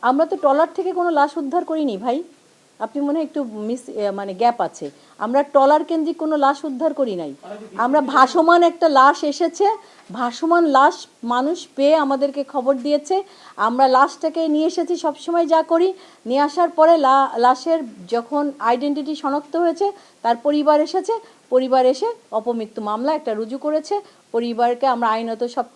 আমরা তো ট্রলার থেকে কোনো লাশ উদ্ধার করিনি ভাই। আপনি মনে হয় একটু মানে গ্যাপ আছে। আমরা ট্রলার কেন্দ্রিক কোনো লাশ উদ্ধার করি নাই। আমরা ভাসমান একটা লাশ এসেছে, ভাসমান লাশ মানুষ পেয়ে আমাদেরকে খবর দিয়েছে। আমরা লাশটাকে নিয়ে এসেছি, সবসময় যা করি, নিয়ে আসার পরে লাশের যখন আইডেন্টিটি শনাক্ত হয়েছে, তার পরিবার এসেছে, পরিবার এসে অপমৃত্যু মামলা একটা রুজু করেছে। পরিবারকে আমরা আইনত সব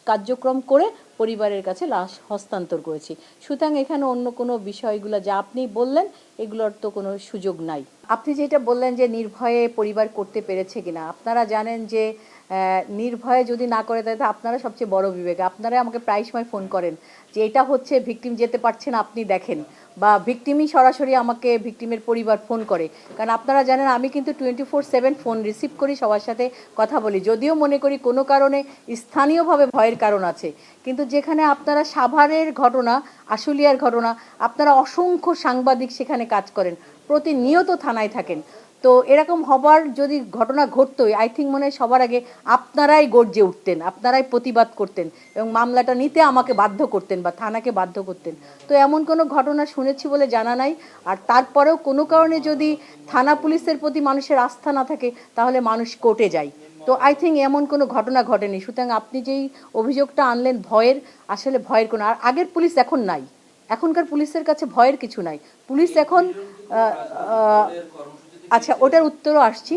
কার্যক্রম করে পরিবারের কাছে লাশ হস্তান্তর করেছি। সুতরাং এখানে অন্য কোনো বিষয়গুলো যা আপনি বললেন এগুলোর তো কোনো সুযোগ নাই। আপনি যেটা বললেন যে নির্ভয়ে পরিবার করতে পেরেছে কিনা, আপনারা জানেন যে নির্ভয়ে যদি না করে তাহলে আপনারা সবচেয়ে বড় বিবেক। আপনারা আমাকে প্রায় সময় ফোন করেন যে এটা হচ্ছে, ভিকটিম যেতে পারছে না, আপনি দেখেন, বা ভিকটিমই সরাসরি আমাকে ভিকটিমের পরিবার ফোন করে। কারণ আপনারা জানেন আমি কিন্তু 24/7 ফোন রিসিভ করি, সবার সাথে কথা বলি, যদিও মনে করি কোনো কারণে স্থানীয়ভাবে ভয়ের কারণ আছে। কিন্তু যেখানে আপনারা সাভারের ঘটনা, আশুলিয়ার ঘটনা, আপনারা অসংখ্য সাংবাদিক সেখানে কাজ করেন, প্রতিনিয়ত থানায় থাকেন, তো এরকম হবার যদি ঘটনা ঘটতোই, আই থিঙ্ক মনে হয় সবার আগে আপনারাই গর্জে উঠতেন, আপনারাই প্রতিবাদ করতেন এবং মামলাটা নিতে আমাকে বাধ্য করতেন বা থানাকে বাধ্য করতেন। তো এমন কোনো ঘটনা শুনেছি বলে জানা নাই। আর তারপরেও কোনো কারণে যদি থানা পুলিশের প্রতি মানুষের আস্থা না থাকে তাহলে মানুষ কোর্টে যায়। তো আই থিঙ্ক এমন কোনো ঘটনা ঘটেনি। সুতরাং আপনি যেই অভিযোগটা আনলেন ভয়ের, আসলে ভয়ের কোনো, আর আগের পুলিশ এখন নাই, এখনকার পুলিশের কাছে ভয়ের কিছু নাই। পুলিশ এখন আচ্ছা, ওটার উত্তরও আসছি।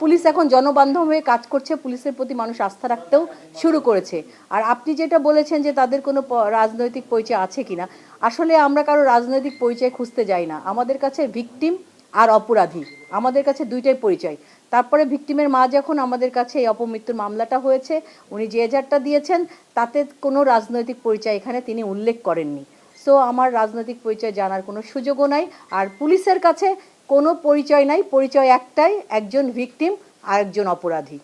পুলিশ এখন জনবান্ধব হয়ে কাজ করছে, পুলিশের প্রতি মানুষ আস্থা রাখতেও শুরু করেছে। আর আপনি যেটা বলেছেন যে তাদের কোনো রাজনৈতিক পরিচয় আছে কিনা, আসলে আমরা কারো রাজনৈতিক পরিচয় খুঁজতে যাই না। আমাদের কাছে ভিকটিম আর অপরাধী, আমাদের কাছে দুইটাই পরিচয়। তারপরে ভিকটিমের মা যখন আমাদের কাছে এই অপমৃত্যুর মামলাটা হয়েছে, উনি যে এজাহারটা দিয়েছেন তাতে কোনো রাজনৈতিক পরিচয় এখানে তিনি উল্লেখ করেননি। সো আমার রাজনৈতিক পরিচয় জানার কোনো সুযোগও নাই। আর পুলিশের কাছে কোনো পরিচয় নাই, পরিচয় একটাই, একজন ভিকটিম আর একজন অপরাধী।